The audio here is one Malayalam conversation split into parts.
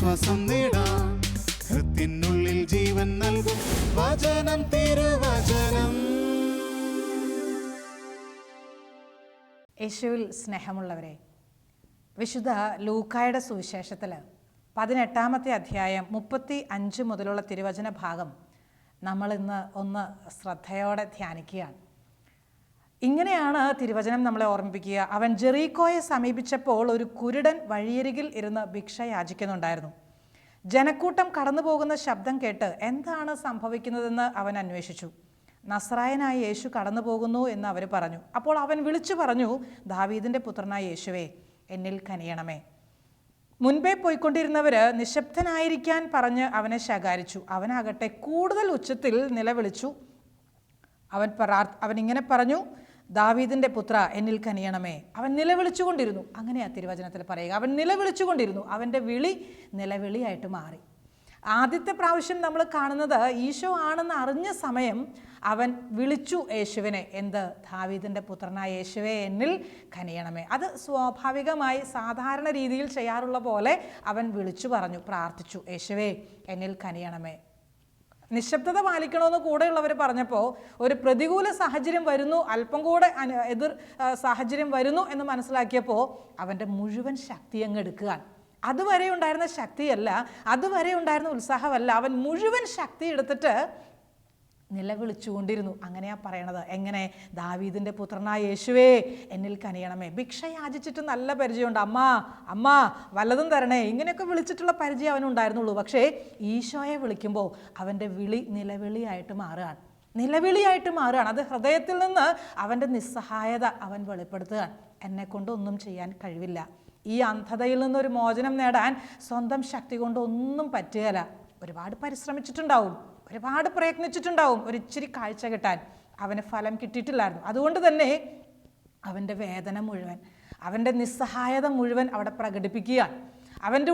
ആശ്വാസം നേടാം. ഹൃത്തിനുള്ളിൽ ജീവൻ നൽകും വചനം, തിരുവചനം. യേശുവിൽ സ്നേഹമുള്ളവരെ, വിശുദ്ധ ലൂക്കായുടെ സുവിശേഷത്തിൽ 18-ാമത്തെ അധ്യായം 35 മുതലുള്ള തിരുവചന ഭാഗം നമ്മളിന്ന് ഒന്ന് ശ്രദ്ധയോടെ ധ്യാനിക്കുകയാണ്. ഇങ്ങനെയാണ് തിരുവചനം നമ്മളെ ഓർമ്മിപ്പിക്കുക. അവൻ ജെറീക്കോയെ സമീപിച്ചപ്പോൾ ഒരു കുരുടൻ വഴിയരികിൽ ഇരുന്ന് ഭിക്ഷ യാചിക്കുന്നുണ്ടായിരുന്നു. ജനക്കൂട്ടം കടന്നു പോകുന്ന ശബ്ദം കേട്ട് എന്താണ് സംഭവിക്കുന്നതെന്ന് അവൻ അന്വേഷിച്ചു. നസ്രായനായ യേശു കടന്നു പോകുന്നു എന്ന് അവർ പറഞ്ഞു. അപ്പോൾ അവൻ വിളിച്ചു പറഞ്ഞു, ദാവീദിൻ്റെ പുത്രനായ യേശുവേ, എന്നിൽ കനിയണമേ. മുൻപേ പോയിക്കൊണ്ടിരുന്നവർ നിശബ്ദനായിരിക്കാൻ പറഞ്ഞ് അവനെ ശകാരിച്ചു. അവനാകട്ടെ കൂടുതൽ ഉച്ചത്തിൽ നിലവിളിച്ചു. അവൻ ഇങ്ങനെ പറഞ്ഞു, ദാവീദിൻ്റെ പുത്ര, എന്നിൽ കനിയണമേ. അവൻ നിലവിളിച്ചുകൊണ്ടിരുന്നു. അങ്ങനെയാ തിരുവചനത്തിൽ പറയുക. അവൻ നിലവിളിച്ചുകൊണ്ടിരുന്നു. അവൻ്റെ വിളി നിലവിളിയായിട്ട് മാറി. ആദ്യത്തെ പ്രാവശ്യം നമ്മൾ കാണുന്നത് ഈശോ ആണെന്ന് അറിഞ്ഞ സമയം അവൻ വിളിച്ചു യേശുവിനെ. എന്ത്? ദാവീദിൻ്റെ പുത്രനായ യേശുവേ, എന്നിൽ കനിയണമേ. അത് സ്വാഭാവികമായി സാധാരണ രീതിയിൽ ചെയ്യാറുള്ള പോലെ അവൻ വിളിച്ചു പറഞ്ഞു, പ്രാർത്ഥിച്ചു, യേശുവേ, എന്നിൽ കനിയണമേ. നിശബ്ദത പാലിക്കണമെന്ന് കൂടെയുള്ളവർ പറഞ്ഞപ്പോൾ ഒരു പ്രതികൂല സാഹചര്യം വരുന്നു, അല്പം കൂടെ എതിർ സാഹചര്യം വരുന്നു എന്ന് മനസ്സിലാക്കിയപ്പോൾ അവൻ്റെ മുഴുവൻ ശക്തി അങ്ങ് എടുക്കുകയാണ്. അതുവരെ ഉണ്ടായിരുന്ന ശക്തിയല്ല, അതുവരെ ഉണ്ടായിരുന്ന ഉത്സാഹമല്ല, അവൻ മുഴുവൻ ശക്തി എടുത്തിട്ട് നിലവിളിച്ചുകൊണ്ടിരുന്നു. അങ്ങനെയാ പറയണത്. എങ്ങനെ? ദാവീദിൻ്റെ പുത്രനായ യേശുവേ, എന്നിൽ കനിയണമേ. ഭിക്ഷ യാചിച്ചിട്ട് നല്ല പരിചയമുണ്ട്. അമ്മ വല്ലതും തരണേ, ഇങ്ങനെയൊക്കെ വിളിച്ചിട്ടുള്ള പരിചയം അവനുണ്ടായിരുന്നുള്ളൂ. പക്ഷേ ഈശോയെ വിളിക്കുമ്പോൾ അവൻ്റെ വിളി നിലവിളിയായിട്ട് മാറുകയാണ്. അത് ഹൃദയത്തിൽ നിന്ന് അവൻ്റെ നിസ്സഹായത അവൻ വെളിപ്പെടുത്തുകയാണ്. എന്നെക്കൊണ്ടൊന്നും ചെയ്യാൻ കഴിവില്ല. ഈ അന്ധതയിൽ നിന്നൊരു മോചനം നേടാൻ സ്വന്തം ശക്തി കൊണ്ട് ഒന്നും പറ്റുകയില്ല. ഒരുപാട് പരിശ്രമിച്ചിട്ടുണ്ടാവും, ഒരുപാട് പ്രയത്നിച്ചിട്ടുണ്ടാവും ഒരിച്ചിരി കാഴ്ച കിട്ടാൻ. അവന് ഫലം കിട്ടിയിട്ടില്ലായിരുന്നു. അതുകൊണ്ട് തന്നെ അവൻ്റെ വേദന മുഴുവൻ, അവൻ്റെ നിസ്സഹായത മുഴുവൻ അവിടെ പ്രകടിപ്പിക്കുകയാണ്. അവൻ്റെ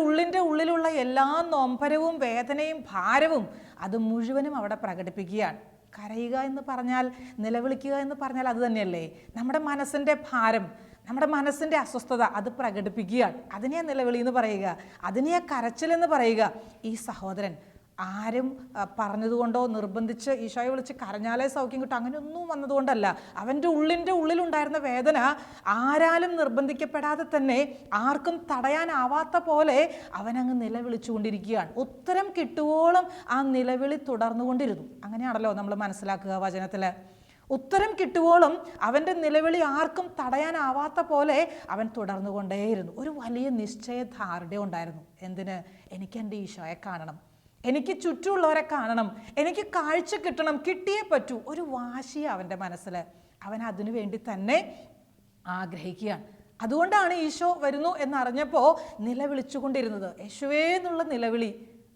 ഉള്ളിലുള്ള എല്ലാ നൊമ്പരവും വേദനയും ഭാരവും അത് മുഴുവനും അവിടെ പ്രകടിപ്പിക്കുകയാണ്. കരയുക എന്ന് പറഞ്ഞാൽ, നിലവിളിക്കുക എന്ന് പറഞ്ഞാൽ അത് തന്നെയല്ലേ? നമ്മുടെ മനസ്സിൻ്റെ ഭാരം, നമ്മുടെ മനസ്സിൻ്റെ അസ്വസ്ഥത അത് പ്രകടിപ്പിക്കുകയാണ്. അതിനെയാ നിലവിളി എന്ന് പറയുക, അതിനെയാ കരച്ചിലെന്ന് പറയുക. ഈ സഹോദരൻ ആരും പറഞ്ഞതുകൊണ്ടോ നിർബന്ധിച്ച് ഈശോയെ വിളിച്ച് കരഞ്ഞാലേ സൗഖ്യം കിട്ടും അങ്ങനെയൊന്നും വന്നതുകൊണ്ടല്ല. അവൻ്റെ ഉള്ളിലുണ്ടായിരുന്ന വേദന ആരാലും നിർബന്ധിക്കപ്പെടാതെ തന്നെ ആർക്കും തടയാനാവാത്ത പോലെ അവനങ്ങ് നിലവിളിച്ചുകൊണ്ടിരിക്കുകയാണ്. ഉത്തരം കിട്ടുവോളം ആ നിലവിളി തുടർന്നുകൊണ്ടിരുന്നു. അങ്ങനെയാണല്ലോ നമ്മൾ മനസ്സിലാക്കുക വചനത്തിൽ. ഉത്തരം കിട്ടുവോളം അവൻ്റെ നിലവിളി ആർക്കും തടയാനാവാത്ത പോലെ അവൻ തുടർന്നുകൊണ്ടേയിരുന്നു. ഒരു വലിയ നിശ്ചയദാർഢ്യം ഉണ്ടായിരുന്നു. എന്തിന്? എനിക്ക് എൻ്റെ ഈശോയെ കാണണം, എനിക്ക് ചുറ്റുമുള്ളവരെ കാണണം, എനിക്ക് കാഴ്ച കിട്ടണം, കിട്ടിയേ പറ്റൂ. ഒരു വാശി അവൻ്റെ മനസ്സിൽ. അവൻ അതിനു വേണ്ടി തന്നെ ആഗ്രഹിക്കുകയാണ്. അതുകൊണ്ടാണ് ഈശോ വരുന്നു എന്നറിഞ്ഞപ്പോൾ നിലവിളിച്ചുകൊണ്ടിരുന്നത്. യേശുവേ എന്നുള്ള നിലവിളി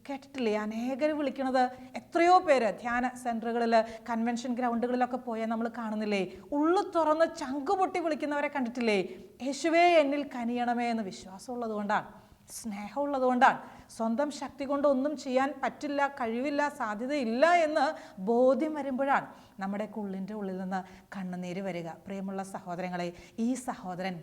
കേട്ടിട്ടില്ലേ? അനേകർ വിളിക്കണത്. എത്രയോ പേര് ധ്യാന സെൻറ്ററുകളിൽ, കൺവെൻഷൻ ഗ്രൗണ്ടുകളിലൊക്കെ പോയാൽ നമ്മൾ കാണുന്നില്ലേ? ഉള്ളു തുറന്ന് ചങ്കുപൊട്ടി വിളിക്കുന്നവരെ കണ്ടിട്ടില്ലേ? യേശുവേ, എന്നിൽ കനിയണമേ എന്ന് വിശ്വാസമുള്ളത് കൊണ്ടാണ്, സ്നേഹമുള്ളത് കൊണ്ടാണ്. സ്വന്തം ശക്തി കൊണ്ട് ഒന്നും ചെയ്യാൻ പറ്റില്ല, കഴിവില്ല, സാധ്യതയില്ല എന്ന് ബോധ്യം വരുമ്പോഴാണ് നമ്മുടെ ഉള്ളിൻ്റെ ഉള്ളിൽ നിന്ന് കണ്ണുനീര് വരിക. പ്രിയമുള്ള സഹോദരങ്ങളെ, ഈ സഹോദരൻ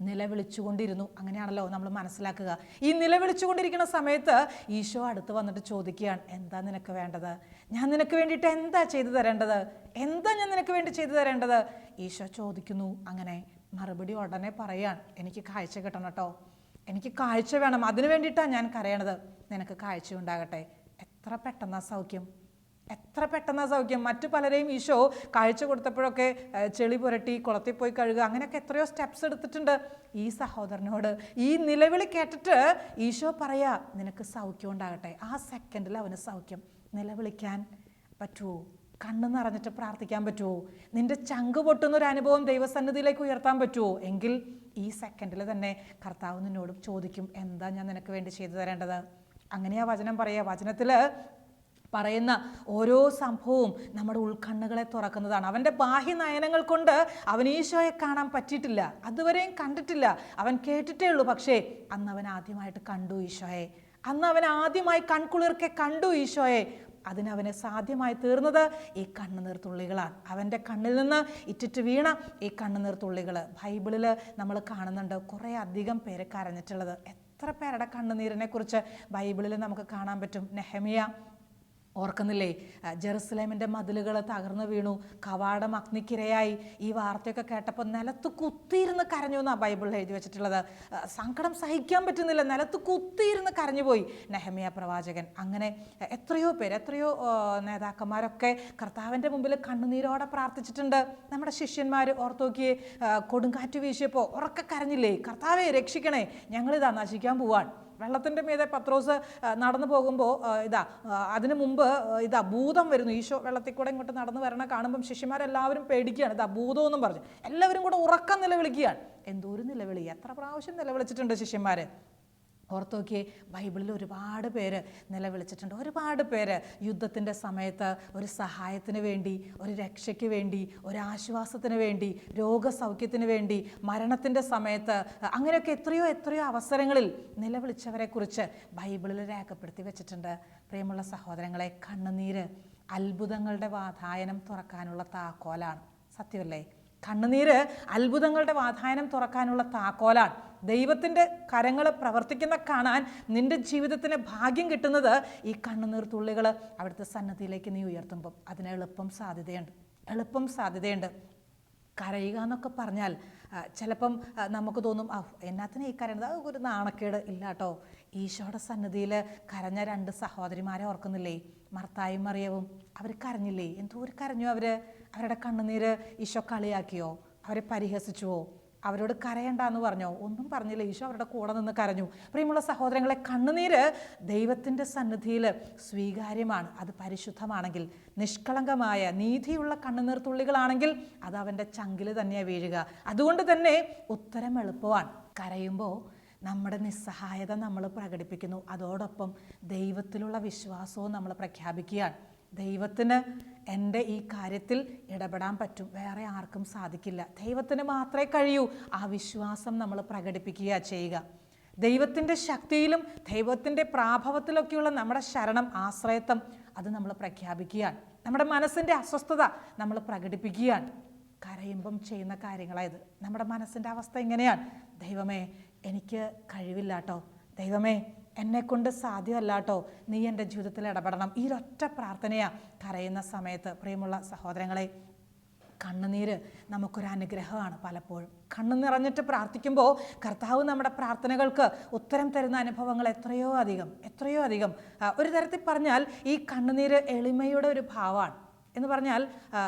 നിലവിളിച്ചുകൊണ്ടിരുന്നു. അങ്ങനെയാണല്ലോ നമ്മൾ മനസ്സിലാക്കുക. ഈ നിലവിളിച്ചുകൊണ്ടിരിക്കുന്ന സമയത്ത് ഈശോ അടുത്ത് വന്നിട്ട് ചോദിക്കുകയാണ്, എന്താ നിനക്ക് വേണ്ടത്? ഞാൻ നിനക്ക് വേണ്ടിയിട്ട് എന്താ ചെയ്തു തരേണ്ടത്? എന്താ ഞാൻ നിനക്ക് വേണ്ടി ചെയ്തു തരേണ്ടത്? ഈശോ ചോദിക്കുന്നു. അങ്ങനെ മറുപടി ഉടനെ പറയാണ്, എനിക്ക് കാഴ്ച കിട്ടണം കേട്ടോ, എനിക്ക് കാഴ്ച വേണം, അതിനു വേണ്ടിയിട്ടാണ് ഞാൻ കരയണത്. നിനക്ക് കാഴ്ച ഉണ്ടാകട്ടെ. എത്ര പെട്ടെന്നാ സൗഖ്യം, എത്ര പെട്ടെന്നാ സൗഖ്യം. മറ്റു പലരെയും ഈശോ കാഴ്ച കൊടുത്തപ്പോഴൊക്കെ ചെളി പുരട്ടി കുളത്തിൽ പോയി കഴുകുക, അങ്ങനെയൊക്കെ എത്രയോ സ്റ്റെപ്സ് എടുത്തിട്ടുണ്ട്. ഈ സഹോദരനോട് ഈ നിലവിളി കേട്ടിട്ട് ഈശോ പറയാ, നിനക്ക് സൗഖ്യം ഉണ്ടാകട്ടെ. ആ സെക്കൻഡിൽ അവന് സൗഖ്യം. നിലവിളിക്കാൻ പറ്റുമോ? കണ്ണ് നിറഞ്ഞിട്ട് പ്രാർത്ഥിക്കാൻ പറ്റുമോ? നിന്റെ ചങ്ക് പൊട്ടുന്നൊരു അനുഭവം ദൈവസന്നിധിയിലേക്ക് ഉയർത്താൻ പറ്റുമോ? എങ്കിൽ ഈ സെക്കൻഡിൽ തന്നെ കർത്താവ് നിന്നോട് ചോദിക്കും, എന്താ ഞാൻ നിനക്ക് വേണ്ടി ചെയ്തു തരേണ്ടത്? അങ്ങനെയാ വചനം പറയുക. വചനത്തിൽ പറയുന്ന ഓരോ സംഭവവും നമ്മുടെ ഉൾക്കണ്ണുകളെ തുറക്കുന്നതാണ്. അവൻ്റെ ബാഹ്യ നയനങ്ങൾ കൊണ്ട് അവൻ ഈശോയെ കാണാൻ പറ്റിയിട്ടില്ല, അതുവരെയും കണ്ടിട്ടില്ല, അവൻ കേട്ടിട്ടേ ഉള്ളൂ. പക്ഷേ അന്ന് അവൻ ആദ്യമായിട്ട് കണ്ടു ഈശോയെ. അന്ന് അവൻ ആദ്യമായി കൺകുളിർക്കെ കണ്ടു ഈശോയെ. അതിനവന് സാധ്യമായി തീർന്നത് ഈ കണ്ണുനീർ തുള്ളികളാണ്. അവൻ്റെ കണ്ണിൽ നിന്ന് ഇറ്റിറ്റ് വീണ ഈ കണ്ണുനീർ തുള്ളികൾ. ബൈബിളിൽ നമ്മൾ കാണുന്നുണ്ട് കുറേ അധികം പേര് കരഞ്ഞിട്ടുള്ളത്. എത്ര പേരുടെ കണ്ണുനീരിനെ കുറിച്ച് ബൈബിളിൽ നമുക്ക് കാണാൻ പറ്റും. നെഹെമിയ ഓർക്കുന്നില്ലേ? ജെറുസലേമിൻ്റെ മതിലുകൾ തകർന്നു വീണു, കവാടം അഗ്നിക്കിരയായി. ഈ വാർത്തയൊക്കെ കേട്ടപ്പോൾ നിലത്ത് കുത്തിയിരുന്ന് കരഞ്ഞു എന്നാണ് ബൈബിളിൽ എഴുതി വെച്ചിട്ടുള്ളത്. സങ്കടം സഹിക്കാൻ പറ്റുന്നില്ല, നിലത്ത് കുത്തിയിരുന്ന് കരഞ്ഞുപോയി നെഹെമിയ പ്രവാചകൻ. അങ്ങനെ എത്രയോ പേര്, എത്രയോ നേതാക്കന്മാരൊക്കെ കർത്താവിൻ്റെ മുമ്പിൽ കണ്ണുനീരോടെ പ്രാർത്ഥിച്ചിട്ടുണ്ട്. നമ്മുടെ ശിഷ്യന്മാർ ഓർത്ത് നോക്കിയേ, കൊടുങ്കാറ്റ് വീശിയപ്പോൾ ഉറക്കെ കരഞ്ഞില്ലേ, കർത്താവെ രക്ഷിക്കണേ, ഞങ്ങളിതാ നശിക്കാൻ പോവാൻ. വെള്ളത്തിൻ്റെ മീതെ പത്രോസ് നടന്നു പോകുമ്പോൾ അതിനു മുമ്പ് ഭൂതം വരുന്നു. ഈശോ വെള്ളത്തിൽ കൂടെ ഇങ്ങോട്ട് നടന്നു വരണ കാണുമ്പം ശിഷ്യന്മാരെല്ലാവരും പേടിക്കുകയാണ്. ഭൂതമെന്നും പറഞ്ഞു എല്ലാവരും കൂടെ ഉറക്കം നിലവിളിക്കുകയാണ്. എന്തോരം നിലവിളി, എത്ര പ്രാവശ്യം നിലവിളിച്ചിട്ടുണ്ട് ശിഷ്യന്മാർ. ഓർത്ത് നോക്കിയേ, ബൈബിളിൽ ഒരുപാട് പേര് നിലവിളിച്ചിട്ടുണ്ട്. ഒരുപാട് പേര് യുദ്ധത്തിൻ്റെ സമയത്ത് ഒരു സഹായത്തിന് വേണ്ടി, ഒരു രക്ഷയ്ക്ക് വേണ്ടി, ഒരു ആശ്വാസത്തിന് വേണ്ടി, രോഗസൗഖ്യത്തിന് വേണ്ടി, മരണത്തിൻ്റെ സമയത്ത്, അങ്ങനെയൊക്കെ എത്രയോ എത്രയോ അവസരങ്ങളിൽ നിലവിളിച്ചവരെക്കുറിച്ച് ബൈബിളിൽ രേഖപ്പെടുത്തി വെച്ചിട്ടുണ്ട്. പ്രിയമുള്ള സഹോദരങ്ങളെ, കണ്ണുനീര് അത്ഭുതങ്ങളുടെ വാതായനം തുറക്കാനുള്ള താക്കോലാണ്. സത്യമല്ലേ? കണ്ണുനീര് അത്ഭുതങ്ങളുടെ വാതായനം തുറക്കാനുള്ള താക്കോലാണ്. ദൈവത്തിൻ്റെ കരങ്ങൾ പ്രവർത്തിക്കുന്ന കാണാൻ നിൻ്റെ ജീവിതത്തിന് ഭാഗ്യം കിട്ടുന്നത് ഈ കണ്ണുനീർ തുള്ളികൾ അവിടുത്തെ സന്നദ്ധിയിലേക്ക് നീ ഉയർത്തുമ്പം അതിന് എളുപ്പം സാധ്യതയുണ്ട്. കരയുക എന്നൊക്കെ പറഞ്ഞാൽ ചിലപ്പം നമുക്ക് തോന്നും, എന്നാത്തിന് ഈ കരയുന്നത്, അത് ഒരു നാണക്കേട്. ഇല്ല കേട്ടോ. ഈശോയുടെ സന്നിധിയിൽ കരഞ്ഞ 2 സഹോദരിമാരെ ഓർക്കുന്നില്ലേ? മർത്തായും മറിയവും. അവർ കരഞ്ഞില്ലേ? എന്തോരം കരഞ്ഞു അവർ. അവരുടെ കണ്ണുനീര് ഈശോ കളിയാക്കിയോ? അവരെ പരിഹസിച്ചുവോ? അവരോട് കരയണ്ടെന്ന് പറഞ്ഞോ? ഒന്നും പറഞ്ഞില്ല. ഈശോ അവരുടെ കൂടെ നിന്ന് കരഞ്ഞു. പ്രിയമുള്ള സഹോദരങ്ങളെ, കണ്ണുനീര് ദൈവത്തിൻ്റെ സന്നിധിയിൽ സ്വീകാര്യമാണ്. അത് പരിശുദ്ധമാണെങ്കിൽ, നിഷ്കളങ്കമായ നീതിയുള്ള കണ്ണുനീർ തുള്ളികളാണെങ്കിൽ അത് അവൻ്റെ ചങ്കിൽ തന്നെയാണ് വീഴുക. അതുകൊണ്ട് തന്നെ ഉത്തരം എളുപ്പമാണ്. കരയുമ്പോൾ നമ്മുടെ നിസ്സഹായത നമ്മൾ പ്രകടിപ്പിക്കുന്നു, അതോടൊപ്പം ദൈവത്തിലുള്ള വിശ്വാസവും നമ്മൾ പ്രഖ്യാപിക്കുകയാണ്. ദൈവത്തിന് എൻ്റെ ഈ കാര്യത്തിൽ ഇടപെടാൻ പറ്റും, വേറെ ആർക്കും സാധിക്കില്ല, ദൈവത്തിന് മാത്രമേ കഴിയൂ. ആ വിശ്വാസം നമ്മൾ പ്രകടിപ്പിക്കുക ചെയ്യുക. ദൈവത്തിൻ്റെ ശക്തിയിലും ദൈവത്തിൻ്റെ പ്രാഭവത്തിലൊക്കെയുള്ള നമ്മുടെ ശരണം, ആശ്രയത്വം അത് നമ്മൾ പ്രഖ്യാപിക്കുകയാണ്. നമ്മുടെ മനസ്സിൻ്റെ അസ്വസ്ഥത നമ്മൾ പ്രകടിപ്പിക്കുകയാണ്. കരയുമ്പം ചെയ്യുന്ന കാര്യങ്ങളായത്. നമ്മുടെ മനസ്സിൻ്റെ അവസ്ഥ ഇങ്ങനെയാണ്: ദൈവമേ, എനിക്ക് കഴിവില്ല കേട്ടോ, ദൈവമേ, എന്നെക്കൊണ്ട് സാധ്യമല്ല കേട്ടോ, നീ എൻ്റെ ജീവിതത്തിൽ ഇടപെടണം. ഈ ഒറ്റ പ്രാർത്ഥനയാണ് കരയുന്ന സമയത്ത്. പ്രിയമുള്ള സഹോദരങ്ങളെ, കണ്ണുനീര് നമുക്കൊരു അനുഗ്രഹമാണ്. പലപ്പോഴും കണ്ണു നിറഞ്ഞിട്ട് പ്രാർത്ഥിക്കുമ്പോൾ കർത്താവ് നമ്മുടെ പ്രാർത്ഥനകൾക്ക് ഉത്തരം തരുന്ന അനുഭവങ്ങൾ എത്രയോ അധികം. ഒരു തരത്തിൽ പറഞ്ഞാൽ ഈ കണ്ണുനീര് എളിമയുടെ ഒരു ഭാവമാണ്. എന്ന് പറഞ്ഞാൽ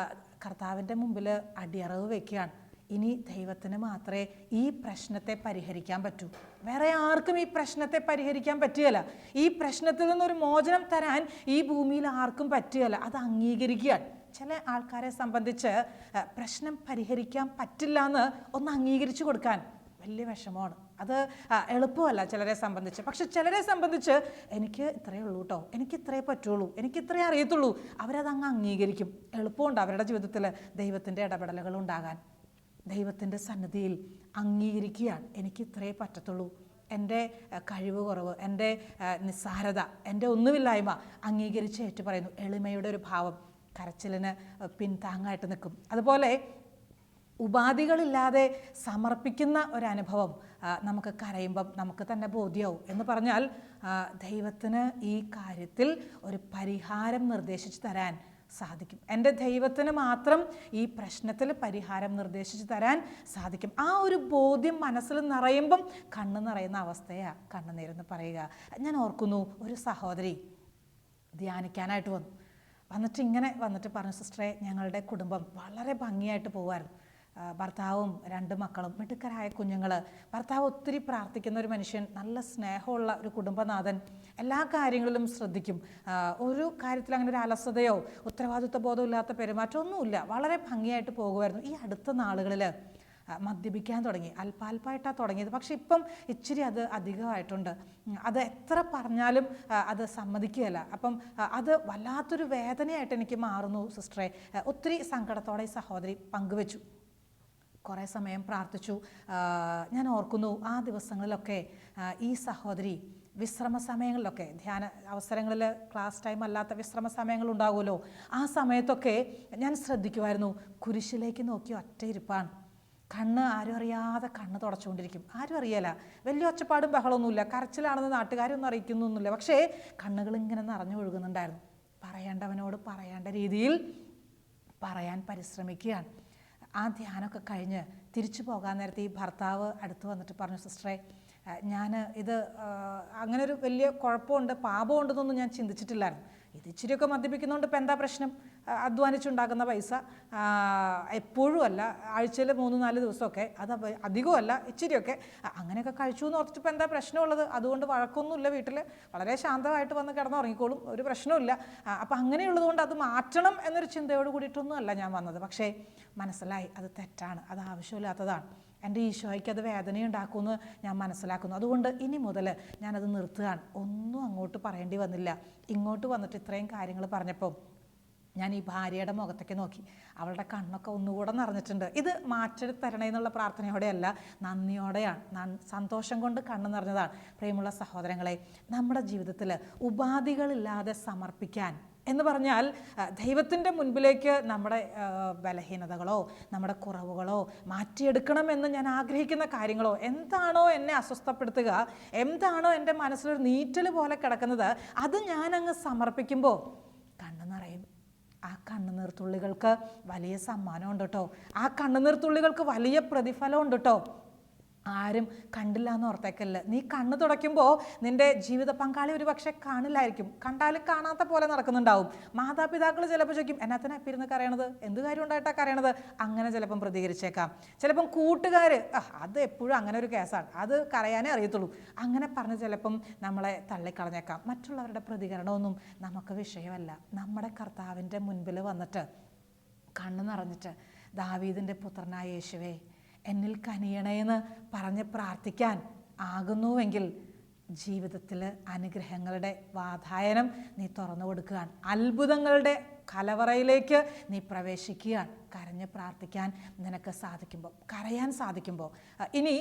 കർത്താവിൻ്റെ മുമ്പിൽ അടിയറവ് വയ്ക്കുകയാണ്. ഇനി ദൈവത്തിന് മാത്രമേ ഈ പ്രശ്നത്തെ പരിഹരിക്കാൻ പറ്റൂ, വേറെ ആർക്കും ഈ പ്രശ്നത്തെ പരിഹരിക്കാൻ പറ്റുകയില്ല. ഈ പ്രശ്നത്തിൽ നിന്നൊരു മോചനം തരാൻ ഈ ഭൂമിയിൽ ആർക്കും പറ്റുകയില്ല. അത് അംഗീകരിക്കുകയാണ്. ചില ആൾക്കാരെ സംബന്ധിച്ച് പ്രശ്നം പരിഹരിക്കാൻ പറ്റില്ല എന്ന് ഒന്ന് അംഗീകരിച്ചു കൊടുക്കാൻ വലിയ വിഷമമാണ്. അത് എളുപ്പമല്ല ചിലരെ സംബന്ധിച്ച്. പക്ഷെ ചിലരെ സംബന്ധിച്ച് എനിക്ക് ഇത്രയേ ഉള്ളൂ കേട്ടോ, എനിക്ക് ഇത്രയേ പറ്റുള്ളൂ, എനിക്ക് ഇത്രയേ അറിയത്തുള്ളൂ, അവരതങ്ങ് അംഗീകരിക്കും. എളുപ്പമുണ്ട് അവരുടെ ജീവിതത്തിൽ ദൈവത്തിൻ്റെ ഇടപെടലുകൾ ഉണ്ടാകാൻ. ദൈവത്തിൻ്റെ സന്നിധിയിൽ അംഗീകരിക്കുകയാണ്, എനിക്ക് ഇത്രയേ പറ്റത്തുള്ളൂ, എൻ്റെ കഴിവ് കുറവ്, എൻ്റെ നിസ്സാരത, എൻ്റെ ഒന്നുമില്ലായ്മ അംഗീകരിച്ച് ഏറ്റു പറയുന്നു. എളിമയുടെ ഒരു ഭാവം കരച്ചിലിന് പിൻതാങ്ങായിട്ട് നിൽക്കും. അതുപോലെ ഉപാധികളില്ലാതെ സമർപ്പിക്കുന്ന ഒരനുഭവം നമുക്ക് കരയുമ്പം നമുക്ക് തന്നെ ബോധ്യമാവും. എന്ന് പറഞ്ഞാൽ ദൈവത്തിന് ഈ കാര്യത്തിൽ ഒരു പരിഹാരം നിർദ്ദേശിച്ചു തരാൻ സാധിക്കും. എൻ്റെ ദൈവത്തിന് മാത്രം ഈ പ്രശ്നത്തിൽ പരിഹാരം നിർദ്ദേശിച്ചു തരാൻ സാധിക്കും. ആ ഒരു ബോധ്യം മനസ്സിൽ നിറയുമ്പം കണ്ണ് നിറയുന്ന അവസ്ഥയാണ് കണ്ണുനീരെന്ന് പറയുക. ഞാൻ ഓർക്കുന്നു, ഒരു സഹോദരി ധ്യാനിക്കാനായിട്ട് വന്നിട്ട് പറഞ്ഞു, സിസ്റ്ററെ, ഞങ്ങളുടെ കുടുംബം വളരെ ഭംഗിയായിട്ട് പോകുമായിരുന്നു. ഭർത്താവും 2 മക്കളും, മിടുക്കരായ കുഞ്ഞുങ്ങൾ, ഭർത്താവ് ഒത്തിരി പ്രാർത്ഥിക്കുന്ന ഒരു മനുഷ്യൻ, നല്ല സ്നേഹമുള്ള ഒരു കുടുംബനാഥൻ, എല്ലാ കാര്യങ്ങളിലും ശ്രദ്ധിക്കും. ഒരു കാര്യത്തിൽ അങ്ങനെ ഒരു അലസതയോ ഉത്തരവാദിത്വ ബോധമില്ലാത്ത പെരുമാറ്റമൊന്നുമില്ല, വളരെ ഭംഗിയായിട്ട് പോകുമായിരുന്നു. ഈ അടുത്ത നാളുകളിൽ മദ്യപിക്കാൻ തുടങ്ങി, അല്പാൽപ്പായിട്ടാണ് തുടങ്ങിയത്. പക്ഷെ ഇപ്പം ഇച്ചിരി അത് അധികമായിട്ടുണ്ട്. അത് എത്ര പറഞ്ഞാലും അത് സമ്മതിക്കുകയല്ല. അപ്പം അത് വല്ലാത്തൊരു വേദനയായിട്ട് എനിക്ക് മാറുന്നു സിസ്റ്ററെ. ഒത്തിരി സങ്കടത്തോടെ ഈ സഹോദരി പങ്കുവെച്ചു. കുറേ സമയം പ്രാർത്ഥിച്ചു. ഞാൻ ഓർക്കുന്നു, ആ ദിവസങ്ങളിലൊക്കെ ഈ സഹോദരി വിശ്രമ സമയങ്ങളിലൊക്കെ, ധ്യാന അവസരങ്ങളിൽ, ക്ലാസ് ടൈം അല്ലാത്ത വിശ്രമ സമയങ്ങളുണ്ടാകുമല്ലോ, ആ സമയത്തൊക്കെ ഞാൻ ശ്രദ്ധിക്കുമായിരുന്നു, കുരിശിലേക്ക് നോക്കി ഒറ്റ ഇരിപ്പാണ്. കണ്ണ് ആരും അറിയാതെ കണ്ണ് തുടച്ചുകൊണ്ടിരിക്കും. ആരും അറിയല, വലിയ ഒച്ചപ്പാടും ബഹളമൊന്നുമില്ല, കരച്ചിലാണെന്ന് നാട്ടുകാരൊന്നും അറിയിക്കുന്നൊന്നുമില്ല. പക്ഷേ കണ്ണുകൾ ഇങ്ങനെ നിറഞ്ഞു ഒഴുകുന്നുണ്ടായിരുന്നു. പറയേണ്ടവനോട് പറയേണ്ട രീതിയിൽ പറയാൻ പരിശ്രമിക്കുകയാണ്. ആ ധ്യാനമൊക്കെ കഴിഞ്ഞ് തിരിച്ചു പോകാൻ നേരത്തെ ഈ ഭർത്താവ് അടുത്ത് വന്നിട്ട് പറഞ്ഞു, സിസ്റ്ററെ, ഞാൻ ഇത് അങ്ങനെ ഒരു വലിയ കുഴപ്പമുണ്ട്, പാപമുണ്ടെന്നൊന്നും ഞാൻ ചിന്തിച്ചിട്ടില്ലായിരുന്നു. ഇത് ഇച്ചിരിയൊക്കെ മദ്യപിക്കുന്നതുകൊണ്ട് ഇപ്പം എന്താ പ്രശ്നം? അധ്വാനിച്ചുണ്ടാക്കുന്ന പൈസ എപ്പോഴും അല്ല, ആഴ്ചയിൽ 3-4 ദിവസമൊക്കെ, അത് അധികമല്ല, ഇച്ചിരിയൊക്കെ അങ്ങനെയൊക്കെ കഴിച്ചു എന്ന് ഓർത്തിട്ട് ഇപ്പം എന്താ പ്രശ്നമുള്ളത്? അതുകൊണ്ട് വഴക്കൊന്നുമില്ല, വീട്ടിൽ വളരെ ശാന്തമായിട്ട് വന്ന് കിടന്നുറങ്ങിക്കോളും, ഒരു പ്രശ്നമില്ല. അപ്പം അങ്ങനെയുള്ളതുകൊണ്ട് അത് മാറ്റണം എന്നൊരു ചിന്തയോട് കൂടിയിട്ടൊന്നും അല്ല ഞാൻ വന്നത്. പക്ഷേ മനസ്സിലായി അത് തെറ്റാണ്, അത് ആവശ്യമില്ലാത്തതാണ്, എൻ്റെ ഈശോയ്ക്ക് അത് വേദനയുണ്ടാക്കുമെന്ന് ഞാൻ മനസ്സിലാക്കുന്നു. അതുകൊണ്ട് ഇനി മുതൽ ഞാനത് നിർത്തുകയാണ്. ഒന്നും അങ്ങോട്ട് പറയേണ്ടി വന്നില്ല. ഇങ്ങോട്ട് വന്നിട്ട് ഇത്രയും കാര്യങ്ങൾ പറഞ്ഞപ്പോൾ ഞാൻ ഈ ഭാര്യയുടെ മുഖത്തേക്ക് നോക്കി. അവളുടെ കണ്ണൊക്കെ ഒന്നുകൂടെ നിറഞ്ഞിട്ടുണ്ട്. ഇത് മാറ്റി തരണേ എന്നുള്ള പ്രാർത്ഥനയോടെയല്ല, നന്ദിയോടെയാണ്, സന്തോഷം കൊണ്ട് കണ്ണ് നിറഞ്ഞതാണ്. പ്രിയമുള്ള സഹോദരങ്ങളെ, നമ്മുടെ ജീവിതത്തിൽ ഉപാധികളില്ലാതെ സമർപ്പിക്കാൻ എന്ന് പറഞ്ഞാൽ ദൈവത്തിൻ്റെ മുൻപിലേക്ക് നമ്മുടെ ബലഹീനതകളോ നമ്മുടെ കുറവുകളോ മാറ്റിയെടുക്കണമെന്ന് ഞാൻ ആഗ്രഹിക്കുന്ന കാര്യങ്ങളോ, എന്താണോ എന്നെ അസ്വസ്ഥപ്പെടുത്തുക, എന്താണോ എൻ്റെ മനസ്സിലൊരു നീറ്റൽ പോലെ കിടക്കുന്നത്, അത് ഞാനങ്ങ് സമർപ്പിക്കുമ്പോൾ കണ്ണ് നിറയും. ആ കണ്ണുനീർത്തുള്ളികൾക്ക് വലിയ സമ്മാനമുണ്ട് കേട്ടോ. ആ കണ്ണുനീർത്തുള്ളികൾക്ക് വലിയ പ്രതിഫലമുണ്ട് കേട്ടോ. ആരും കണ്ടില്ല എന്ന് ഓർത്തേക്കല്ല. നീ കണ്ണ് തുടയ്ക്കുമ്പോൾ നിൻ്റെ ജീവിത പങ്കാളി ഒരു പക്ഷേ കാണില്ലായിരിക്കും, കണ്ടാലും കാണാത്ത പോലെ നടക്കുന്നുണ്ടാവും. മാതാപിതാക്കൾ ചിലപ്പോൾ ചോദിക്കും, എന്നാത്തിനാ ഇപ്പം ഇരുന്ന് കരയണത്, എന്ത് കാര്യം ഉണ്ടായിട്ടാണ് കരയണത്, അങ്ങനെ ചിലപ്പം പ്രതികരിച്ചേക്കാം. ചിലപ്പം കൂട്ടുകാർ, അത് എപ്പോഴും അങ്ങനെ ഒരു കേസാണ്, അത് കരയാനേ അറിയത്തുള്ളൂ, അങ്ങനെ പറഞ്ഞ് ചിലപ്പം നമ്മളെ തള്ളിക്കളഞ്ഞേക്കാം. മറ്റുള്ളവരുടെ പ്രതികരണമൊന്നും നമുക്ക് വിഷയമല്ല. നമ്മുടെ കർത്താവിൻ്റെ മുൻപിൽ വന്നിട്ട് കണ്ണ് നിറഞ്ഞിട്ട്, ദാവീദിൻ്റെ പുത്രനായ യേശുവേ എന്നിൽ കനിയണേന്ന് പറഞ്ഞ് പ്രാർത്ഥിക്കാൻ ആകുന്നുവെങ്കിൽ ജീവിതത്തിൽ അനുഗ്രഹങ്ങളുടെ വാതായനം നീ തുറന്നു കൊടുക്കുകയാണ്. അത്ഭുതങ്ങളുടെ കലവറയിലേക്ക് നീ പ്രവേശിക്കുകയാണ്. കരഞ്ഞ് പ്രാർത്ഥിക്കാൻ നിനക്ക് സാധിക്കുമ്പോൾ, കരയാൻ സാധിക്കുമ്പോൾ. ഇനി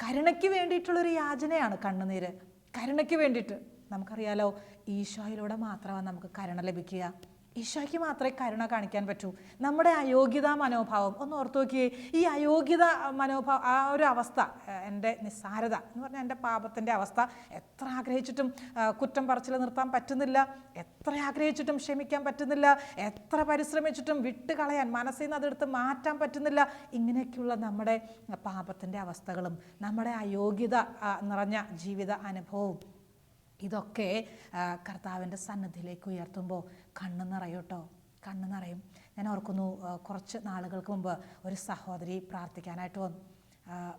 കരുണയ്ക്ക് വേണ്ടിയിട്ടുള്ളൊരു യാചനയാണ് കണ്ണുനീര്. കരുണയ്ക്ക് വേണ്ടിയിട്ട് നമുക്കറിയാലോ, ഈശോയിലൂടെ മാത്രമാണ് നമുക്ക് കരുണ ലഭിക്കുക. ഈശോയ്ക്ക് മാത്രമേ കരുണ കാണിക്കാൻ പറ്റൂ. നമ്മുടെ അയോഗ്യതാ മനോഭാവം ഒന്ന് ഓർത്തു നോക്കിയേ. ഈ അയോഗ്യത മനോഭാവം, ആ ഒരു അവസ്ഥ, എൻ്റെ നിസ്സാരത എന്ന് പറഞ്ഞാൽ എൻ്റെ പാപത്തിൻ്റെ അവസ്ഥ, എത്ര ആഗ്രഹിച്ചിട്ടും കുറ്റം പറച്ചിൽ നിർത്താൻ പറ്റുന്നില്ല, എത്ര ആഗ്രഹിച്ചിട്ടും ക്ഷമിക്കാൻ പറ്റുന്നില്ല, എത്ര പരിശ്രമിച്ചിട്ടും വിട്ട് കളയാൻ, മനസ്സിൽ നിന്ന് അതെടുത്ത് മാറ്റാൻ പറ്റുന്നില്ല. ഇങ്ങനെയൊക്കെയുള്ള നമ്മുടെ പാപത്തിൻ്റെ അവസ്ഥകളും നമ്മുടെ അയോഗ്യത നിറഞ്ഞ ജീവിത അനുഭവവും ഇതൊക്കെ കർത്താവിൻ്റെ സന്നിധിയിലേക്ക് ഉയർത്തുമ്പോൾ കണ്ണ് നിറയൂട്ടോ, കണ്ണ് നിറയും. ഞാൻ ഓർക്കുന്നു, കുറച്ച് നാളുകൾക്ക് മുമ്പ് ഒരു സഹോദരി പ്രാർത്ഥിക്കാനായിട്ട് വന്നു.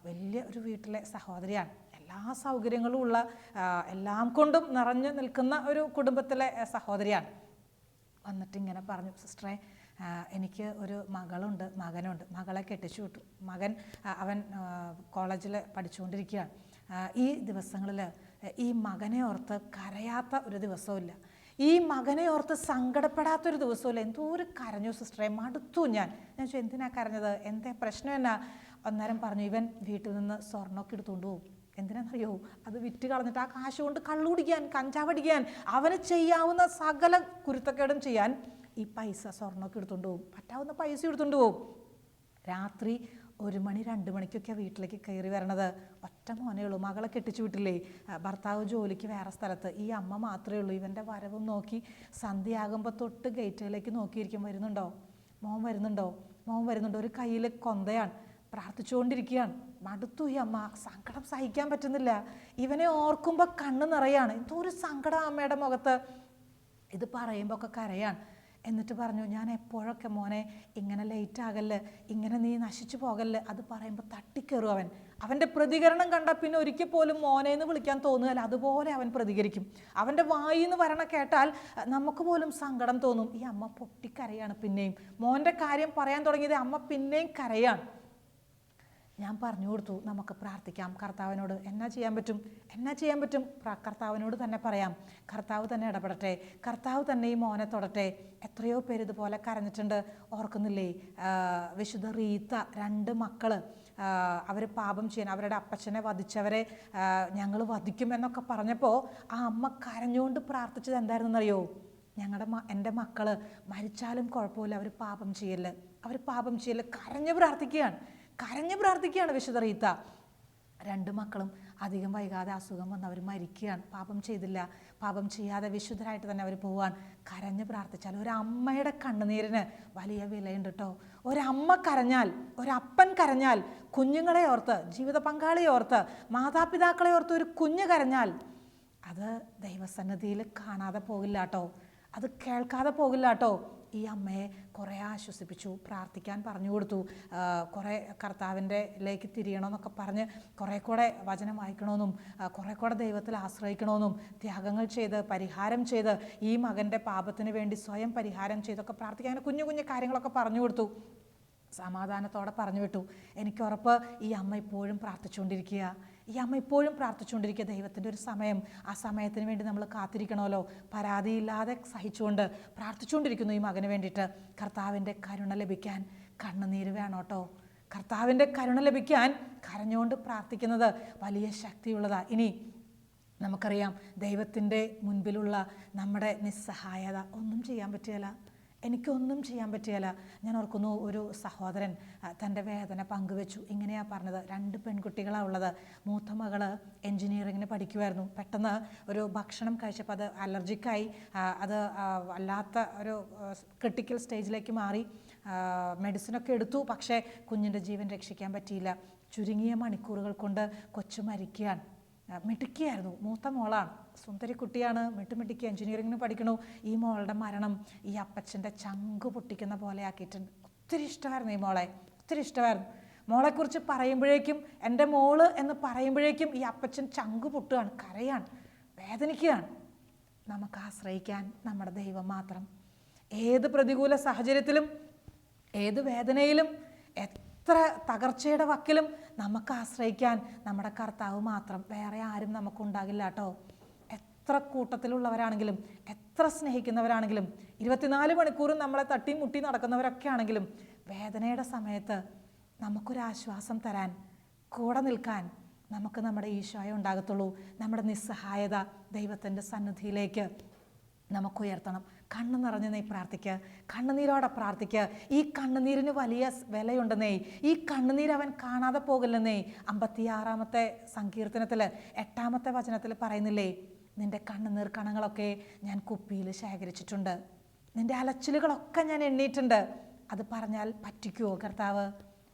വലിയ ഒരു വീട്ടിലെ സഹോദരിയാണ്, എല്ലാ സൗകര്യങ്ങളും ഉള്ള, എല്ലാം കൊണ്ടും നിറഞ്ഞു നിൽക്കുന്ന ഒരു കുടുംബത്തിലെ സഹോദരിയാണ്. വന്നിട്ട് ഇങ്ങനെ പറഞ്ഞു, സിസ്റ്ററെ, എനിക്ക് ഒരു മകനുണ്ട്. മകളെ കെട്ടിച്ചു വിട്ടു. മകൻ അവൻ കോളേജിൽ പഠിച്ചുകൊണ്ടിരിക്കുകയാണ്. ഈ ദിവസങ്ങളിൽ ഈ മകനെ ഓർത്ത് കരയാത്ത ഒരു ദിവസമില്ല, ഈ മകനെ ഓർത്ത് സങ്കടപ്പെടാത്തൊരു ദിവസമില്ല. എന്തോ ഒരു കരഞ്ഞു സിസ്റ്ററെ, മടുത്തു. ഞാൻ ചോദിച്ചു, എന്തിനാ കരഞ്ഞത്, എന്താ പ്രശ്നം എന്നാ? അന്നേരം പറഞ്ഞു, ഇവൻ വീട്ടിൽ നിന്ന് സ്വർണ്ണമൊക്കെ എടുത്തുകൊണ്ട് പോകും. എന്തിനാണെന്നറിയോ? അത് വിറ്റ് കളഞ്ഞിട്ട് ആ കാശ് കൊണ്ട് കള്ളുടിക്കാൻ, കഞ്ചാവടിക്കാൻ, അവന് ചെയ്യാവുന്ന സകല കുരുത്തക്കേടും ചെയ്യാൻ ഈ പൈസ, സ്വർണ്ണമൊക്കെ എടുത്തുകൊണ്ട് പോകും. പറ്റാവുന്ന പൈസ എടുത്തുകൊണ്ട് പോകും. രാത്രി 1 മണി 2 മണിക്കൊക്കെ വീട്ടിലേക്ക് കയറി വരണത്. ഒറ്റ മോനേ ഉള്ളൂ, മകളെ കെട്ടിച്ചു വിട്ടില്ലേ, ഭർത്താവ് ജോലിക്ക് വേറെ സ്ഥലത്ത്, ഈ അമ്മ മാത്രമേ ഉള്ളൂ. ഇവൻ്റെ വരവും നോക്കി സന്ധ്യയാകുമ്പോൾ തൊട്ട് ഗേറ്റിലേക്ക് നോക്കിയിരിക്കും, വരുന്നുണ്ടോ മോൻ, വരുന്നുണ്ടോ മോൻ, വരുന്നുണ്ടോ. ഒരു കയ്യിൽ കൊന്തയാണ്, പ്രാർത്ഥിച്ചുകൊണ്ടിരിക്കുകയാണ്. മടുത്തു ഈ അമ്മ, സങ്കടം സഹിക്കാൻ പറ്റുന്നില്ല. ഇവനെ ഓർക്കുമ്പോൾ കണ്ണ് നിറയാണ്. എന്തോ ഒരു സങ്കടം അമ്മയുടെ മുഖത്ത്. ഇത് പറയുമ്പോൾ ഒക്കെ കരയാണ്. എന്നിട്ട് പറഞ്ഞു, ഞാൻ എപ്പോഴൊക്കെ മോനെ ഇങ്ങനെ ലേറ്റ് ആകല്ല്, ഇങ്ങനെ നീ നശിച്ചു പോകല്ല്. അത് പറയുമ്പോൾ തട്ടിക്കയറും അവൻ. അവൻ്റെ പ്രതികരണം കണ്ടാൽ പിന്നെ ഒരിക്കൽ പോലും മോനേന്ന് വിളിക്കാൻ തോന്നുകയല്ല, അതുപോലെ അവൻ പ്രതികരിക്കും. അവൻ്റെ വായിന്ന് വരണ കേട്ടാൽ നമുക്ക് പോലും സങ്കടം തോന്നും. ഈ അമ്മ പൊട്ടിക്കരയാണ്. പിന്നെയും മോൻ്റെ കാര്യം പറയാൻ തുടങ്ങിയത് അമ്മ പിന്നെയും കരയാണ്. ഞാൻ പറഞ്ഞു കൊടുത്തു, നമുക്ക് പ്രാർത്ഥിക്കാം കർത്താവിനോട്. എന്നാ ചെയ്യാൻ പറ്റും? കർത്താവിനോട് തന്നെ പറയാം. കർത്താവ് തന്നെ ഇടപെടട്ടെ, കർത്താവ് തന്നെ ഈ മോനെ തൊടട്ടെ. എത്രയോ പേര് ഇതുപോലെ കരഞ്ഞിട്ടുണ്ട്, ഓർക്കുന്നില്ലേ? വിശുദ്ധ റീത്ത, 2 മക്കൾ, അവർ പാപം ചെയ്യാൻ, അവരുടെ അപ്പച്ചനെ വധിച്ചവരെ ഞങ്ങൾ വധിക്കും എന്നൊക്കെ പറഞ്ഞപ്പോൾ ആ അമ്മ കരഞ്ഞുകൊണ്ട് പ്രാർത്ഥിച്ചത് എന്തായിരുന്നെന്നറിയോ? എൻ്റെ മക്കൾ മരിച്ചാലും കുഴപ്പമില്ല, അവർ പാപം ചെയ്യല്ല്, കരഞ്ഞ് പ്രാർത്ഥിക്കുകയാണ്. കരഞ്ഞ് പ്രാർത്ഥിക്കുകയാണ് വിശുദ്ധ റീത്ത. 2 മക്കളും അധികം വൈകാതെ അസുഖം വന്ന് അവർ മരിക്കുകയാണ്. പാപം ചെയ്തില്ല, പാപം ചെയ്യാതെ വിശുദ്ധരായിട്ട് തന്നെ അവർ പോവാൻ. കരഞ്ഞ് പ്രാർത്ഥിച്ചാൽ ഒരമ്മയുടെ കണ്ണുനീരിന് വലിയ വിലയുണ്ട് കേട്ടോ. ഒരമ്മ കരഞ്ഞാൽ, ഒരപ്പൻ കരഞ്ഞാൽ, കുഞ്ഞുങ്ങളെ ഓർത്ത്, ജീവിത പങ്കാളിയെ ഓർത്ത്, മാതാപിതാക്കളെ ഓർത്ത് ഒരു കുഞ്ഞ് കരഞ്ഞാൽ അത് ദൈവസന്നിധിയിൽ കാണാതെ പോകില്ല കേട്ടോ, അത് കേൾക്കാതെ പോകില്ല കേട്ടോ. ഈ അമ്മയെ കുറേ ആശ്വസിപ്പിച്ചു, പ്രാർത്ഥിക്കാൻ പറഞ്ഞു കൊടുത്തു, കുറേ കർത്താവിൻ്റെലേക്ക് തിരിയണമെന്നൊക്കെ പറഞ്ഞ് കുറേ കൂടെ വചനം വായിക്കണമെന്നും കുറേ കൂടെ ദൈവത്തിൽ ആശ്രയിക്കണമെന്നും ത്യാഗങ്ങൾ ചെയ്ത് പരിഹാരം ചെയ്ത് ഈ മകൻ്റെ പാപത്തിന് വേണ്ടി സ്വയം പരിഹാരം ചെയ്തൊക്കെ പ്രാർത്ഥിക്കാൻ, അങ്ങനെ കുഞ്ഞു കുഞ്ഞു കാര്യങ്ങളൊക്കെ പറഞ്ഞു കൊടുത്തു. സമാധാനത്തോടെ പറഞ്ഞു വിട്ടു. എനിക്ക് ഉറപ്പ് ഈ അമ്മ ഇപ്പോഴും പ്രാർത്ഥിച്ചുകൊണ്ടിരിക്കുക, ഈ അമ്മ ഇപ്പോഴും പ്രാർത്ഥിച്ചുകൊണ്ടിരിക്കുക. ദൈവത്തിൻ്റെ ഒരു സമയം, ആ സമയത്തിന് വേണ്ടി നമ്മൾ കാത്തിരിക്കണമല്ലോ. പരാതിയില്ലാതെ സഹിച്ചുകൊണ്ട് പ്രാർത്ഥിച്ചുകൊണ്ടിരിക്കുന്നു ഈ മകന് വേണ്ടിയിട്ട്. കർത്താവിൻ്റെ കരുണ ലഭിക്കാൻ കണ്ണുനീര് വേണം കേട്ടോ. കർത്താവിൻ്റെ കരുണ ലഭിക്കാൻ കരഞ്ഞുകൊണ്ട് പ്രാർത്ഥിക്കുന്നത് വലിയ ശക്തിയുള്ളതാണ്. ഇനി നമുക്കറിയാം, ദൈവത്തിൻ്റെ മുൻപിലുള്ള നമ്മുടെ നിസ്സഹായത, ഒന്നും ചെയ്യാൻ പറ്റുകയില്ല, എനിക്കൊന്നും ചെയ്യാൻ പറ്റുകയില്ല. ഞാൻ ഓർക്കുന്നു, ഒരു സഹോദരൻ തൻ്റെ വേദന പങ്കുവെച്ചു. ഇങ്ങനെയാണ് പറഞ്ഞത്. 2 പെൺകുട്ടികളാണ് ഉള്ളത്. മൂത്ത മകൾ എൻജിനീയറിങ്ങിന് പഠിക്കുമായിരുന്നു. പെട്ടെന്ന് ഒരു ഭക്ഷണം കഴിച്ചപ്പോൾ അത് അലർജിക്കായി, അത് വല്ലാത്ത ഒരു ക്രിട്ടിക്കൽ സ്റ്റേജിലേക്ക് മാറി. മെഡിസിനൊക്കെ എടുത്തു, പക്ഷേ കുഞ്ഞിൻ്റെ ജീവൻ രക്ഷിക്കാൻ പറ്റിയില്ല. ചുരുങ്ങിയ മണിക്കൂറുകൾ കൊണ്ട് കൊച്ചു മരിക്കുകയാണ്. മിടുക്കിയായിരുന്നു, മൂത്ത മോളാണ്, സുന്ദരി കുട്ടിയാണ്, മിടുമിടുക്കി, എൻജിനീയറിങ്ങിന് പഠിക്കണു. ഈ മോളുടെ മരണം ഈ അപ്പച്ചൻ്റെ ചങ്ക് പൊട്ടിക്കുന്ന പോലെ ആക്കിയിട്ടുണ്ട്. ഒത്തിരി ഇഷ്ടമായിരുന്നു ഈ മോളെ, ഒത്തിരി ഇഷ്ടമായിരുന്നു. മോളെക്കുറിച്ച് പറയുമ്പോഴേക്കും, എൻ്റെ മോള് എന്ന് പറയുമ്പോഴേക്കും ഈ അപ്പച്ചൻ ചങ്ക് പൊട്ടുകയാണ്, കരയാണ്, വേദനിക്കുകയാണ്. നമുക്ക് ആശ്രയിക്കാൻ നമ്മുടെ ദൈവം മാത്രം. ഏത് പ്രതികൂല സാഹചര്യത്തിലും, ഏത് വേദനയിലും, എത്ര തകർച്ചയുടെ വക്കിലും നമുക്ക് ആശ്രയിക്കാൻ നമ്മുടെ കർത്താവ് മാത്രം. വേറെ ആരും നമുക്കുണ്ടാകില്ല കേട്ടോ. എത്ര കൂട്ടത്തിലുള്ളവരാണെങ്കിലും, എത്ര സ്നേഹിക്കുന്നവരാണെങ്കിലും, 24 മണിക്കൂറും നമ്മളെ തട്ടി മുട്ടി നടക്കുന്നവരൊക്കെ ആണെങ്കിലും, വേദനയുടെ സമയത്ത് നമുക്കൊരാശ്വാസം തരാൻ, കൂടെ നിൽക്കാൻ നമുക്ക് നമ്മുടെ ഈശോയെ ഉണ്ടാകത്തുള്ളൂ. നമ്മുടെ നിസ്സഹായത ദൈവത്തിൻ്റെ സന്നിധിയിലേക്ക് നമുക്ക് ഉയർത്തണം. കണ്ണ് നിറഞ്ഞ് നീ പ്രാർത്ഥിക്കുക, കണ്ണുനീരോടെ പ്രാർത്ഥിക്കുക. ഈ കണ്ണുനീരിന് വലിയ വിലയുണ്ടെന്നേ. ഈ കണ്ണുനീര് അവൻ കാണാതെ പോകില്ലെന്നേ. 56-ാമത്തെ സങ്കീർത്തനത്തിൽ 8-ാമത്തെ വചനത്തിൽ പറയുന്നില്ലേ, നിന്റെ കണ്ണുനീർ കണങ്ങളൊക്കെ ഞാൻ കുപ്പിയിൽ ശേഖരിച്ചിട്ടുണ്ട്, നിന്റെ അലച്ചിലുകളൊക്കെ ഞാൻ എണ്ണിയിട്ടുണ്ട്. അത് പറഞ്ഞാൽ പറ്റിക്കുമോ കർത്താവ്?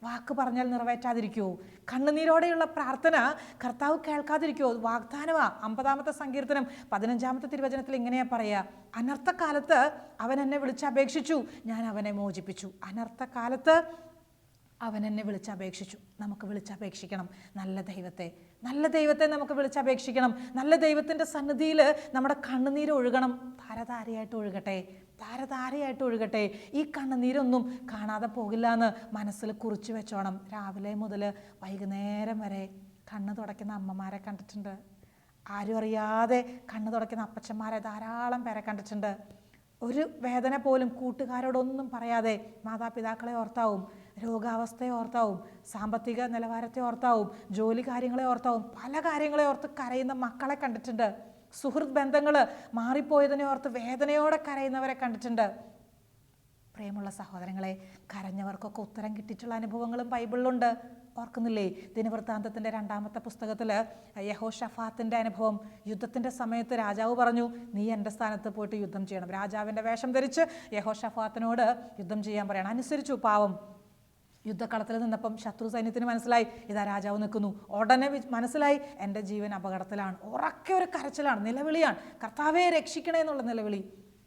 വാക്ക് പറഞ്ഞാൽ നിറവേറ്റാതിരിക്കുമോ? കണ്ണുനീരോടെയുള്ള പ്രാർത്ഥന കർത്താവ് കേൾക്കാതിരിക്കുമോ? വാഗ്ദാനമാണ്. 50-ാമത്തെ സങ്കീർത്തനം 15-ാമത്തെ തിരുവചനത്തിൽ ഇങ്ങനെയാ പറയുക, അനർത്ഥകാലത്ത് അവൻ എന്നെ വിളിച്ചപേക്ഷിച്ചു, ഞാൻ അവനെ മോചിപ്പിച്ചു. അനർത്ഥകാലത്ത് അവൻ എന്നെ വിളിച്ചപേക്ഷിച്ചു. നമുക്ക് വിളിച്ചപേക്ഷിക്കണം നല്ല ദൈവത്തെ, നല്ല ദൈവത്തെ നമുക്ക് വിളിച്ചപേക്ഷിക്കണം. നല്ല ദൈവത്തിൻ്റെ സന്നിധിയിൽ നമ്മുടെ കണ്ണുനീര് ഒഴുകണം. ധാരധാരയായിട്ട് ഒഴുകട്ടെ, ധാരധാരയായിട്ട് ഒഴുകട്ടെ. ഈ കണ്ണുനീരൊന്നും കാണാതെ പോകില്ല എന്ന് മനസ്സിൽ കുറിച്ച് വെച്ചോണം. രാവിലെ മുതൽ വൈകുന്നേരം വരെ കണ്ണ് തുടയ്ക്കുന്ന അമ്മമാരെ കണ്ടിട്ടുണ്ട്. ആരും അറിയാതെ കണ്ണ് തുടയ്ക്കുന്ന അപ്പച്ചന്മാരെ ധാരാളം പേരെ കണ്ടിട്ടുണ്ട്. ഒരു വേദന പോലും കൂട്ടുകാരോടൊന്നും പറയാതെ മാതാപിതാക്കളെ ഓർത്താവും, രോഗാവസ്ഥയെ ഓർത്താവും, സാമ്പത്തിക നിലവാരത്തെ ഓർത്താവും, ജോലി കാര്യങ്ങളെ ഓർത്താവും, പല കാര്യങ്ങളെ ഓർത്ത് കരയുന്ന മക്കളെ കണ്ടിട്ടുണ്ട്. സുഹൃത്ത് ബന്ധങ്ങൾ മാറിപ്പോയതിനെ ഓർത്ത് വേദനയോടെ കരയുന്നവരെ കണ്ടിട്ടുണ്ട്. പ്രിയമുള്ള സഹോദരങ്ങളെ, കരഞ്ഞവർക്കൊക്കെ ഉത്തരം കിട്ടിയിട്ടുള്ള അനുഭവങ്ങളും ബൈബിളിലുണ്ട്. ഓർക്കുന്നില്ലേ? ദിനവൃത്താന്തത്തിൻ്റെ 2-ാമത്തെ പുസ്തകത്തിൽ യഹോഷഫാത്തിൻ്റെ അനുഭവം. യുദ്ധത്തിൻ്റെ സമയത്ത് രാജാവ് പറഞ്ഞു, നീ എൻ്റെ സ്ഥാനത്ത് പോയിട്ട് യുദ്ധം ചെയ്യണം. രാജാവിൻ്റെ വേഷം ധരിച്ച് യഹോഷഫാത്തിനോട് യുദ്ധം ചെയ്യാൻ പറയണം. അനുസരിച്ചു. പാവം യുദ്ധക്കളത്തിൽ നിന്നപ്പം ശത്രു സൈന്യത്തിന് മനസ്സിലായി ഇതാ രാജാവ് നിൽക്കുന്നു. ഉടനെ മനസ്സിലായി എൻ്റെ ജീവൻ അപകടത്തിലാണ്. ഉറക്കെ ഒരു കരച്ചിലാണ്, നിലവിളിയാണ്, കർത്താവെ രക്ഷിക്കണേ എന്നുള്ള നിലവിളി.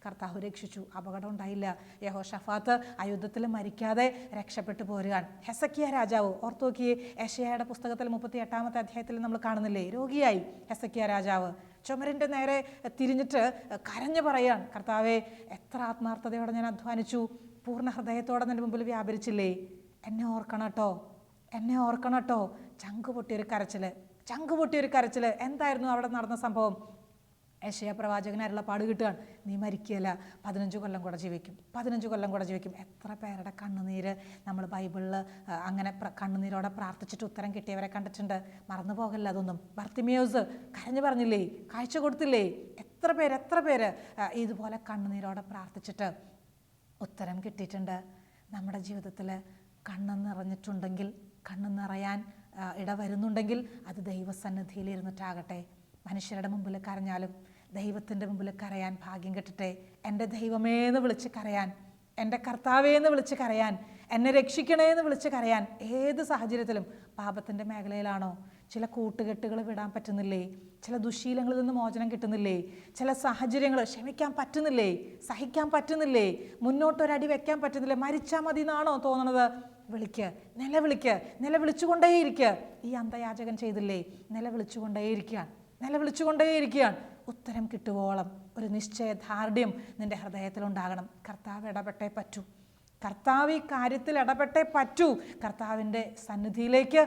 കർത്താവ് രക്ഷിച്ചു, അപകടം ഉണ്ടായില്ല. യഹോഷഫാത്ത് ആ യുദ്ധത്തിൽ മരിക്കാതെ രക്ഷപ്പെട്ടു പോരുകയാണ്. ഹെസക്കിയ രാജാവ്, ഓർത്ത് നോക്കിയേ, യെശയ്യായുടെ പുസ്തകത്തിൽ 38-ാമത്തെ അധ്യായത്തിൽ നമ്മൾ കാണുന്നില്ലേ, രോഗിയായി ഹെസക്കിയ രാജാവ്. ചുമരിൻ്റെ നേരെ തിരിഞ്ഞിട്ട് കരഞ്ഞു പറയാൻ, കർത്താവെ എത്ര ആത്മാർത്ഥതയോടെ ഞാൻ അധ്വാനിച്ചു, പൂർണ്ണ ഹൃദയത്തോടെ നിൻ്റെ മുമ്പിൽ വ്യാപരിച്ചില്ലേ, എന്നെ ഓർക്കണം കേട്ടോ, എന്നെ ഓർക്കണം കേട്ടോ. ചങ്ക് പൊട്ടിയൊരു കരച്ചിൽ, ചങ്ക് പൊട്ടിയൊരു കരച്ചിൽ. എന്തായിരുന്നു അവിടെ നടന്ന സംഭവം? യെശയ്യാ പ്രവാചകൻ അരുളപ്പാട് കിട്ടുകയാണ്, നീ മരിക്കുകയില്ല, 15 കൊല്ലം കൂടെ ജീവിക്കും, 15 കൊല്ലം കൂടെ ജീവിക്കും. എത്ര പേരുടെ കണ്ണുനീര് നമ്മൾ ബൈബിളിൽ അങ്ങനെ കണ്ണുനീരോടെ പ്രാർത്ഥിച്ചിട്ട് ഉത്തരം കിട്ടിയവരെ കണ്ടിട്ടുണ്ട്. മറന്നു പോകല്ല അതൊന്നും. ബർത്തിമേയോസ് കരഞ്ഞു പറഞ്ഞില്ലേ, കാഴ്ച കൊടുത്തില്ലേ? എത്ര പേര് ഇതുപോലെ കണ്ണുനീരോടെ പ്രാർത്ഥിച്ചിട്ട് ഉത്തരം കിട്ടിയിട്ടുണ്ട്. നമ്മുടെ ജീവിതത്തിൽ കണ്ണ് നിറഞ്ഞിട്ടുണ്ടെങ്കിൽ കണ്ണ് നിറയാൻ ഇടവരുന്നുണ്ടെങ്കിൽ അത് ദൈവസന്നിധിയിൽ ഇരുന്നിട്ടാകട്ടെ. മനുഷ്യരുടെ മുമ്പിൽ കരഞ്ഞാലും ദൈവത്തിൻ്റെ മുമ്പിൽ കരയാൻ ഭാഗ്യം കിട്ടട്ടെ. എൻ്റെ ദൈവമേന്ന് വിളിച്ച് കരയാൻ, എൻ്റെ കർത്താവേന്ന് വിളിച്ച് കരയാൻ, എന്നെ രക്ഷിക്കണേന്ന് വിളിച്ച് കരയാൻ. ഏത് സാഹചര്യത്തിലും പാപത്തിൻ്റെ മേഖലയിലാണോ, ചില കൂട്ടുകെട്ടുകൾ വിടാൻ പറ്റുന്നില്ലേ, ചില ദുശീലങ്ങളിൽ നിന്ന് മോചനം കിട്ടുന്നില്ലേ, ചില സാഹചര്യങ്ങൾ ക്ഷമിക്കാൻ പറ്റുന്നില്ലേ, സഹിക്കാൻ പറ്റുന്നില്ലേ, മുന്നോട്ടൊരടി വെക്കാൻ പറ്റുന്നില്ലേ, മരിച്ചാൽ മതി എന്നാണോ തോന്നണത്, വിളിക്ക്, നിലവിളിച്ചുകൊണ്ടേയിരിക്കുക. ഈ അന്തയാചകൻ ചെയ്തില്ലേ, നിലവിളിച്ചുകൊണ്ടേയിരിക്കുകയാണ്. ഉത്തരം കിട്ടുവോളം ഒരു നിശ്ചയദാർഢ്യം നിൻ്റെ ഹൃദയത്തിലുണ്ടാകണം. കർത്താവ് ഇടപെട്ടേ പറ്റൂ, കർത്താവ് ഈ കാര്യത്തിൽ ഇടപെട്ടേ പറ്റൂ. കർത്താവിൻ്റെ സന്നിധിയിലേക്ക്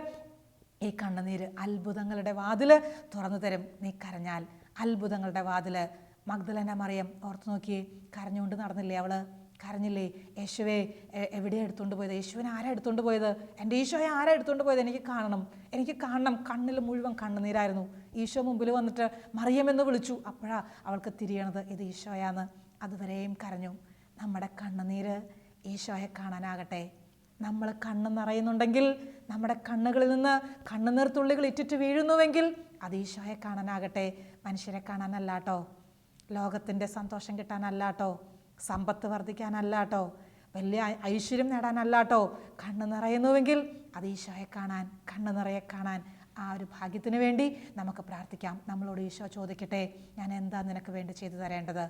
ഈ കണ്ണുനീര് അത്ഭുതങ്ങളുടെ വാതില് തുറന്നു തരും. നീ കരഞ്ഞാൽ അത്ഭുതങ്ങളുടെ വാതില്. മഗ്ദലന മറിയം ഓർത്തു നോക്കിയേ, കരഞ്ഞുകൊണ്ട് നടന്നില്ലേ അവള്? കരഞ്ഞില്ലേ? യേശുവെ എവിടെയാണ് എടുത്തുകൊണ്ട് പോയത്? യേശുവിനെ ആരാ എടുത്തുകൊണ്ട് പോയത്? എൻ്റെ ഈശോയെ ആരാ എടുത്തുകൊണ്ട് പോയത്? എനിക്ക് കാണണം. കണ്ണിൽ മുഴുവൻ കണ്ണുനീരായിരുന്നു. ഈശോ മുമ്പിൽ വന്നിട്ട് മറിയമെന്ന് വിളിച്ചു. അപ്പോഴാണ് അവൾക്ക് തിരിയണത് ഇത് ഈശോയാന്ന്. അതുവരെയും കരഞ്ഞു. നമ്മുടെ കണ്ണുനീര് ഈശോയെ കാണാനാകട്ടെ. നമ്മൾ കണ്ണ് നിറയുന്നുണ്ടെങ്കിൽ, നമ്മുടെ കണ്ണുകളിൽ നിന്ന് കണ്ണുനീർത്തുള്ളികൾ ഇറ്റിറ്റ് വീഴുന്നുവെങ്കിൽ അത് ഈശോയെ കാണാനാകട്ടെ. മനുഷ്യരെ കാണാനല്ലാട്ടോ, ലോകത്തിൻ്റെ സന്തോഷം കിട്ടാനല്ലാട്ടോ, സമ്പത്ത് വർദ്ധിക്കാനല്ലാട്ടോ, വലിയ ഐശ്വര്യം നേടാനല്ലാട്ടോ. കണ്ണ് നിറയുന്നുവെങ്കിൽ അത് ഈശോയെ കാണാൻ, കണ്ണ് നിറയെ കാണാൻ. ആ ഒരു ഭാഗ്യത്തിന് വേണ്ടി നമുക്ക് പ്രാർത്ഥിക്കാം. നമ്മളോട് ഈശോ ചോദിക്കട്ടെ, ഞാൻ എന്താ നിനക്ക് വേണ്ടി ചെയ്തു തരേണ്ടത്?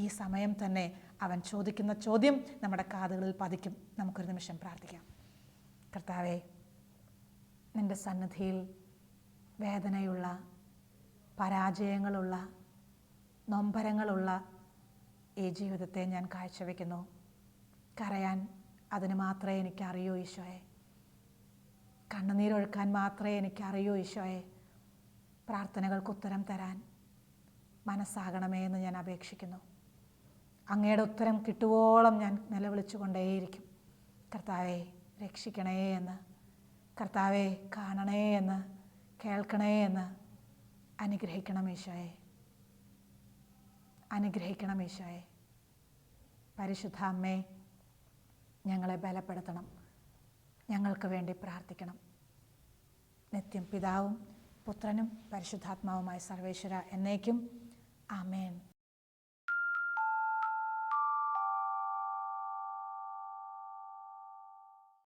ഈ സമയം തന്നെ അവൻ ചോദിക്കുന്ന ചോദ്യം നമ്മുടെ കാതുകളിൽ പതിക്കും. നമുക്കൊരു നിമിഷം പ്രാർത്ഥിക്കാം. കർത്താവേ, നിൻ്റെ സന്നിധിയിൽ വേദനയുള്ള, പരാജയങ്ങളുള്ള, നൊമ്പരങ്ങളുള്ള ഈ ജീവിതത്തെ ഞാൻ കാഴ്ചവെക്കുന്നു. കരയാൻ അതിന് മാത്രമേ എനിക്കറിയൂ ഈശോയെ. കണ്ണുനീരൊഴുക്കാൻ മാത്രമേ എനിക്കറിയൂ ഈശോയെ. പ്രാർത്ഥനകൾക്ക് ഉത്തരം തരാൻ മനസ്സാകണമേ എന്ന് ഞാൻ അപേക്ഷിക്കുന്നു. അങ്ങയുടെ ഉത്തരം കിട്ടുവോളം ഞാൻ നിലവിളിച്ചു കൊണ്ടേയിരിക്കും. കർത്താവേ, രക്ഷിക്കണേ എന്ന്, കർത്താവേ കാണണേ എന്ന്, കേൾക്കണേ എന്ന്. അനുഗ്രഹിക്കണം ഈശോയെ. പരിശുദ്ധ അമ്മേ, ഞങ്ങളെ ബലപ്പെടുത്തണം, ഞങ്ങൾക്ക് വേണ്ടി പ്രാർത്ഥിക്കണം. നിത്യം പിതാവും പുത്രനും പരിശുദ്ധാത്മാവുമായ സർവേശ്വര എന്നേക്കും ആമേൻ.